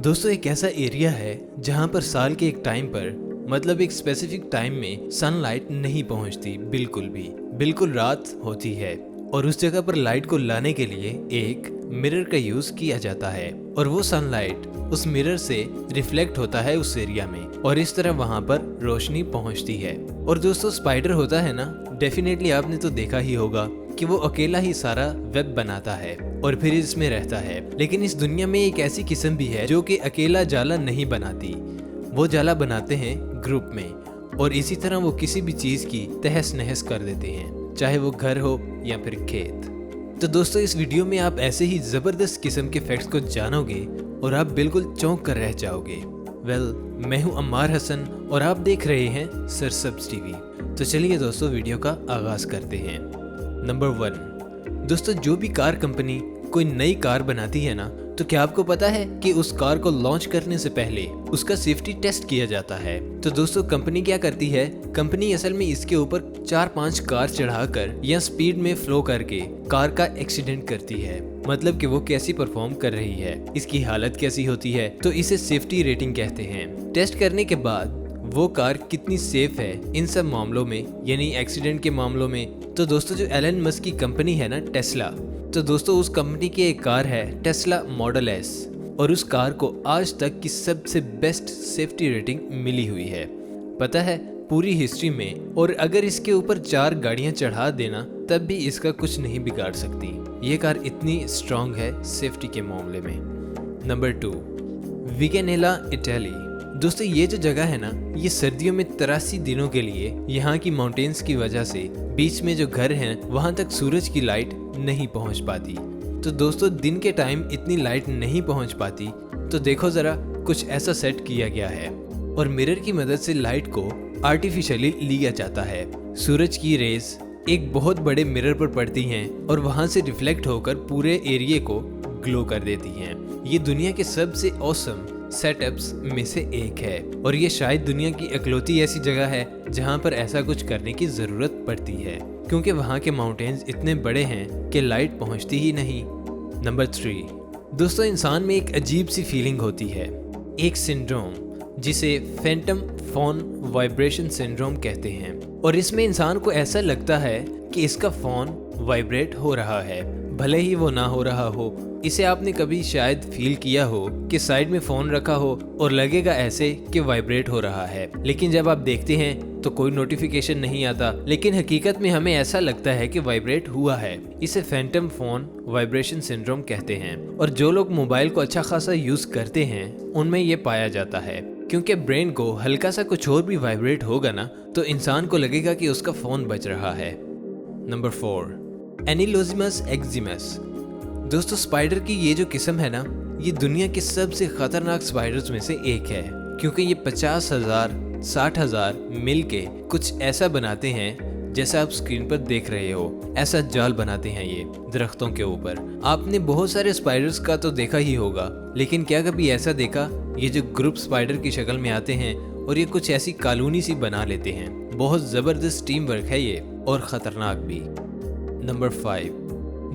दोस्तों एक ऐसा एरिया है जहाँ पर साल के एक टाइम पर मतलब एक स्पेसिफिक टाइम में सनलाइट नहीं पहुँचती बिल्कुल रात होती है और उस जगह पर लाइट को लाने के लिए एक मिरर का यूज किया जाता है और वो सनलाइट उस मिरर से रिफ्लेक्ट होता है उस एरिया में और इस तरह वहां पर रोशनी पहुंचती है। और दोस्तों स्पाइडर होता है ना, डेफिनेटली आपने तो देखा ही होगा कि वो अकेला ही सारा वेब बनाता है और फिर इसमें रहता है। लेकिन इस दुनिया में एक ऐसी किस्म भी है जो कि अकेला जाला नहीं बनाती, वो जाला बनाते हैं ग्रुप में और इसी तरह वो किसी भी चीज की तहस नहस कर देते हैं, चाहे वो घर हो या फिर खेत। तो दोस्तों इस वीडियो में आप ऐसे ही जबरदस्त किस्म के फैक्ट्स को जानोगे और आप बिल्कुल चौंक कर रह जाओगे। मैं हूं अम्मार हसन और आप देख रहे हैं सरसब्ज टीवी। तो चलिए दोस्तों वीडियो का आगाज करते हैं। नंबर 1, दोस्तों जो भी कार कंपनी कोई नई कार बनाती है ना, तो क्या आपको पता है कि उस कार को लॉन्च करने से पहले उसका सेफ्टी टेस्ट किया जाता है। तो दोस्तों कंपनी क्या करती है, कंपनी असल में इसके ऊपर 4-5 कार चढ़ाकर या स्पीड में फ्लो करके कार का एक्सीडेंट करती है। मतलब कि वो कैसी परफॉर्म कर रही है, इसकी हालत कैसी होती है, तो इसे सेफ्टी रेटिंग कहते हैं। टेस्ट करने के बाद वो कार कितनी सेफ है इन सब मामलों में, यानी एक्सीडेंट के मामलों में। तो दोस्तों जो एलन मस्क की कंपनी है ना टेस्ला, तो दोस्तों उस कंपनी की एक कार है टेस्ला मॉडल एस और उस कार को आज तक की सबसे बेस्ट सेफ्टी रेटिंग मिली हुई है, पता है, पूरी हिस्ट्री में। और अगर इसके ऊपर 4 गाड़ियां चढ़ा देना तब भी इसका कुछ नहीं बिगाड़ सकती। ये कार इतनी स्ट्रांग है सेफ्टी के मामले में। Number 2, Viganella Italy. दोस्तों ये जो जगह है ना, ये सर्दियों में 83 दिनों के लिए यहाँ की माउंटेन्स की वजह से बीच में जो घर हैं वहाँ तक सूरज की लाइट नहीं पहुँच पाती। तो दोस्तों दिन के टाइम इतनी लाइट नहीं पहुँच पाती, तो देखो जरा कुछ ऐसा सेट किया गया है और मिरर की मदद से लाइट को आर्टिफिशियली लिया जाता है। सूरज की रेज एक बहुत बड़े मिरर पर पड़ती हैं और वहाँ से रिफ्लेक्ट होकर पूरे एरिया को ग्लो कर देती हैं। ये दुनिया के सबसे ऑसम सेटअप्स में से एक है और ये शायद दुनिया की इकलौती ऐसी जगह है जहाँ पर ऐसा कुछ करने की जरूरत पड़ती है, क्योंकि वहाँ के माउंटेन्स इतने बड़े हैं कि लाइट पहुँचती ही नहीं। नंबर 3, दोस्तों इंसान में एक अजीब सी फीलिंग होती है, एक सिंड्रोम जिसे फैंटम फोन वाइब्रेशन सिंड्रोम कहते हैं। और इसमें इंसान को ऐसा लगता है कि इसका फोन वाइब्रेट हो रहा है, भले ही वो ना हो रहा हो। इसे आपने कभी शायद फील किया हो कि साइड में फोन रखा हो और लगेगा ऐसे कि वाइब्रेट हो रहा है, लेकिन जब आप देखते हैं तो कोई नोटिफिकेशन नहीं आता, लेकिन हकीकत में हमें ऐसा लगता है कि वाइब्रेट हुआ है। इसे फैंटम फोन वाइब्रेशन सिंड्रोम कहते हैं और जो लोग मोबाइल को अच्छा खासा यूज करते हैं उनमें ये पाया जाता है, क्योंकि ब्रेन को हल्का सा कुछ और भी वाइब्रेट होगा ना, तो इंसान को लगेगा कि उसका फोन बज रहा है। नंबर 4, एनिलोजिमस एक्जिमस। दोस्तों स्पाइडर की ये जो किस्म है ना, ये दुनिया के सबसे खतरनाक स्पाइडर्स में से एक है, क्योंकि ये 50,000 60,000 मिल के कुछ ऐसा बनाते हैं जैसा आप स्क्रीन पर देख रहे हो। ऐसा जाल बनाते हैं ये दरख्तों के ऊपर। आपने बहुत सारे स्पाइडर्स का तो देखा ही होगा, लेकिन क्या कभी ऐसा देखा ये जो ग्रुप स्पाइडर की शक्ल में आते हैं और ये कुछ ऐसी कॉलोनी सी बना लेते हैं। बहुत जबरदस्त टीम वर्क है ये और खतरनाक भी। नंबर 5,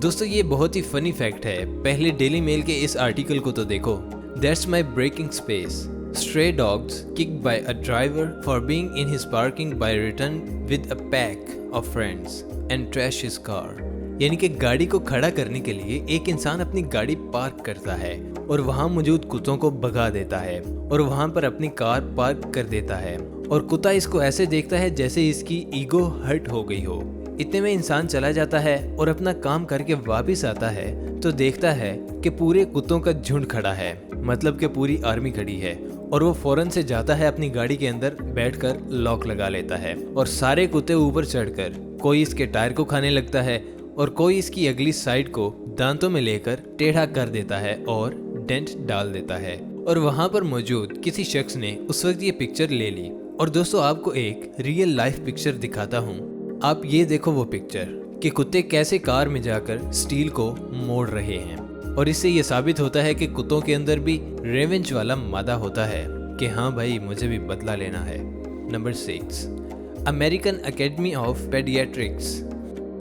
दोस्तों ये बहुत ही फनी फैक्ट है, पहले डेली मेल के इस आर्टिकल को तो देखो। That's my breaking space, stray dogs kicked by a driver for being in his parking by return with a pack of friends and trash his car. यानी कि गाड़ी को खड़ा करने के लिए एक इंसान अपनी गाड़ी पार्क करता है और वहाँ मौजूद कुत्तों को भगा देता है और वहाँ पर अपनी कार पार्क कर देता है और कुत्ता इसको ऐसे देखता है जैसे इसकी ईगो हर्ट हो गई हो। इतने में इंसान चला जाता है और अपना काम करके वापस आता है तो देखता है कि पूरे कुत्तों का झुंड खड़ा है, मतलब कि पूरी आर्मी खड़ी है। और वो फौरन से जाता है अपनी गाड़ी के अंदर बैठकर लॉक लगा लेता है और सारे कुत्ते ऊपर चढ़कर कोई इसके टायर को खाने लगता है और कोई इसकी अगली साइड को दांतों में लेकर टेढ़ा कर देता है और डेंट डाल देता है। और वहाँ पर मौजूद किसी शख्स ने उस वक्त ये पिक्चर ले ली। और दोस्तों आपको एक रियल लाइफ पिक्चर दिखाता हूँ, आप ये देखो वो पिक्चर कि कुत्ते कैसे कार में जाकर स्टील को मोड़ रहे हैं। और इससे ये साबित होता है कि कुत्तों के अंदर भी रेवेंज वाला मादा होता है कि हाँ भाई मुझे भी बदला लेना है। Number 6, American Academy of Pediatrics.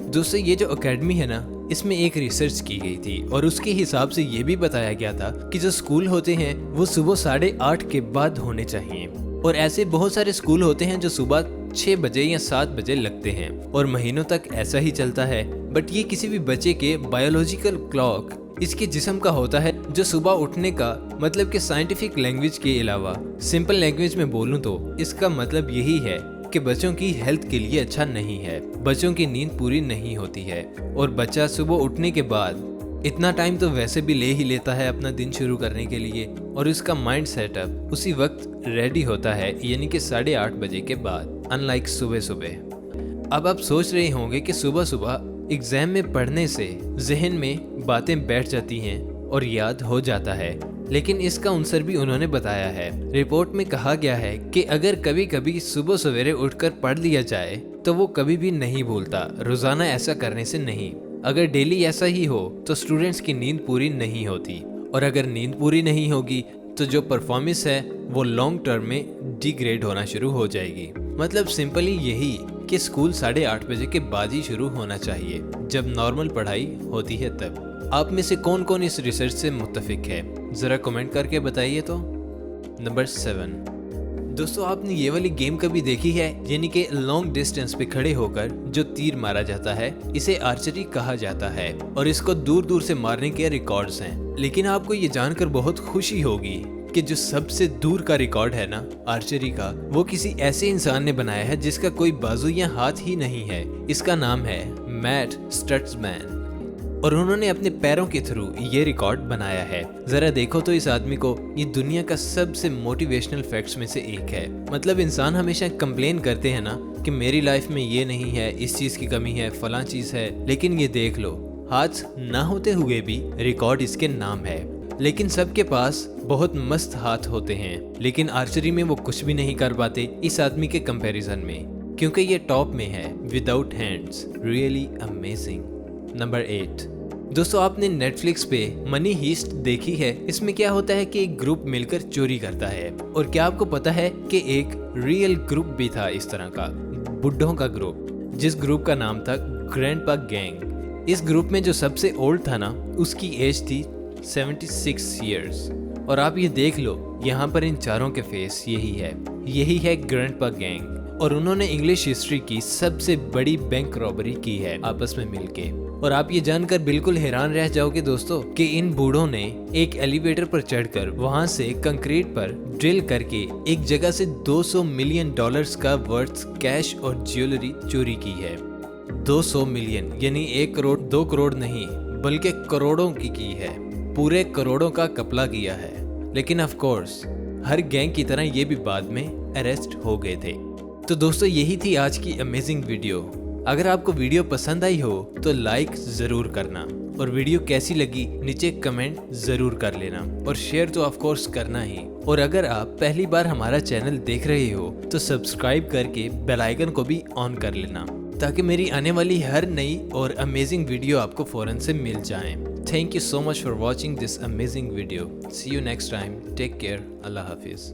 दोस्तों ये जो एकेडमी है ना, इसमें एक रिसर्च की गई थी और उसके हिसाब से ये भी बताया गया था कि जो स्कूल होते हैं वो सुबह 8:30 के बाद होने चाहिए, और ऐसे बहुत सारे स्कूल होते हैं जो सुबह 6 बजे या 7 बजे लगते हैं और महीनों तक ऐसा ही चलता है। बट ये किसी भी बच्चे के बायोलॉजिकल क्लॉक इसके जिस्म का होता है जो सुबह उठने का मतलब कि साइंटिफिक लैंग्वेज के अलावा सिंपल लैंग्वेज में बोलूं तो इसका मतलब यही है कि बच्चों की हेल्थ के लिए अच्छा नहीं है, बच्चों की नींद पूरी नहीं होती है और बच्चा सुबह उठने के बाद इतना टाइम तो वैसे भी ले ही लेता है अपना दिन शुरू करने के लिए और उसका माइंड सेटअप उसी वक्त रेडी होता है, यानी कि 8:30 बजे के बाद, अनलाइक सुबह सुबह। अब आप सोच रहे होंगे कि सुबह सुबह एग्जाम में पढ़ने से जहन में बातें बैठ जाती हैं और याद हो जाता है, लेकिन इसका आंसर भी उन्होंने बताया है। रिपोर्ट में कहा गया है कि अगर कभी कभी सुबह सवेरे उठकर पढ़ लिया जाए तो वो कभी भी नहीं भूलता, रोजाना ऐसा करने से नहीं। अगर डेली ऐसा ही हो तो स्टूडेंट्स की नींद पूरी नहीं होती, और अगर नींद पूरी नहीं होगी तो जो परफॉर्मेंस है वो लॉन्ग टर्म में डिग्रेड होना शुरू हो जाएगी। मतलब सिंपली यही कि स्कूल 8:30 बजे के बाद ही शुरू होना चाहिए, जब नॉर्मल पढ़ाई होती है तब। आप में से कौन कौन इस रिसर्च से मुत्तफिक है, जरा कमेंट करके बताइए। तो नंबर 7, दोस्तों आपने ये वाली गेम कभी देखी है, यानी कि लॉन्ग डिस्टेंस पे खड़े होकर जो तीर मारा जाता है, इसे आर्चरी कहा जाता है और इसको दूर दूर से मारने के रिकॉर्ड्स हैं। लेकिन आपको ये जानकर बहुत खुशी होगी कि जो सबसे दूर का रिकॉर्ड है ना आर्चरी का, वो किसी ऐसे इंसान ने बनाया है जिसका कोई बाजू या हाथ ही नहीं है। इसका नाम है मैट स्टट्समैन और उन्होंने अपने पैरों के थ्रू ये रिकॉर्ड बनाया है। जरा देखो तो इस आदमी को, ये दुनिया का सबसे मोटिवेशनल फैक्ट्स में से एक है। मतलब इंसान हमेशा कंप्लेन करते हैं ना कि मेरी लाइफ में ये नहीं है, इस चीज की कमी है, फलां चीज है, लेकिन ये देख लो, हाथ ना होते हुए भी रिकॉर्ड इसके नाम है। लेकिन सबके पास बहुत मस्त हाथ होते हैं, लेकिन आर्चरी में वो कुछ भी नहीं कर पाते इस आदमी के कंपैरिजन में, क्योंकि ये टॉप में है without hands. Really amazing. Number 8, दोस्तों आपने नेटफ्लिक्स पे मनी हीस्ट देखी है। इसमें क्या होता है कि एक ग्रुप मिलकर चोरी करता है, और क्या आपको पता है कि एक रियल ग्रुप भी था इस तरह का, बुड्ढों का ग्रुप, जिस ग्रुप का नाम था ग्रैंडपा गैंग। इस ग्रुप में जो सबसे ओल्ड था ना, उसकी एज थी 76 ईयर्स। और आप ये देख लो, यहाँ पर इन चारों के फेस यही है ग्रैंडपा गैंग, और उन्होंने इंग्लिश हिस्ट्री की सबसे बड़ी बैंक रॉबरी की है आपस में मिलके। और आप ये जानकर बिल्कुल हैरान रह जाओगे दोस्तों कि इन बूढ़ों ने एक एलिवेटर पर चढ़कर वहां से कंक्रीट पर ड्रिल करके एक जगह से $200 मिलियन का वर्थ कैश और ज्वेलरी चोरी की है। 200 मिलियन यानी 1 करोड़ 2 करोड़ नहीं, बल्कि करोड़ों की है, पूरे करोड़ों का कपला किया है। लेकिन ऑफ कोर्स हर गैंग की तरह ये भी बाद में अरेस्ट हो गए थे। तो दोस्तों यही थी आज की अमेजिंग वीडियो। अगर आपको वीडियो पसंद आई हो तो लाइक जरूर करना, और वीडियो कैसी लगी नीचे कमेंट जरूर कर लेना, और शेयर तो ऑफ कोर्स करना ही। और अगर आप पहली बार हमारा चैनल देख रहे हो तो सब्सक्राइब करके बेल आइकन को भी ऑन कर लेना, ताकि मेरी आने वाली हर नई और अमेजिंग वीडियो आपको फौरन से मिल जाए। Thank you so much for watching this amazing video. See you next time. Take care. अल्लाह हाफिज।